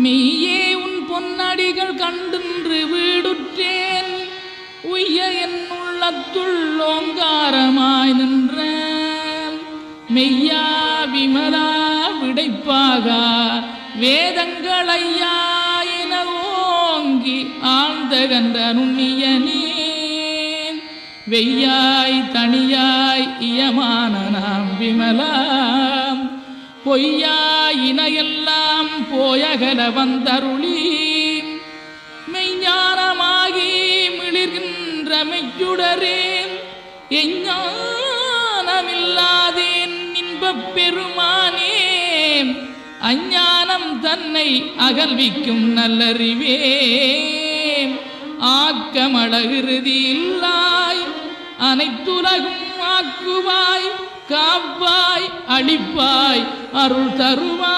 மெய்யே உன் பொன்னடிகள் கண்டின்று வீடுற்றேன் உய்ய என் உள்ளத்துள் ஓங்காரமாய் நின்ற மெய்யா விமலா விடைப்பாக வேதங்களையா என ஓங்கி ஆழ்ந்த கன்ற நுண்ணியனே வெய்யாய் தனியாய் இயமான நாம் விமலாம் பொய்யாயினையெல்லாம் போயகல வந்தருளி மெய்ஞானமாகி மிளிர்கின்ற மெய்யுடரே எஞ்ஞானமில்லாதேன் இன்பப் பெருமானே அஞ்ஞானம் தன்னை அகல்விக்கும் நல்லறிவே ஆக்கமழகிருதி இல்லாய் அனைத்துலகும் ஆக்குவாய் காப்பாய் அளிப்பாய் அருள் தருவாய்.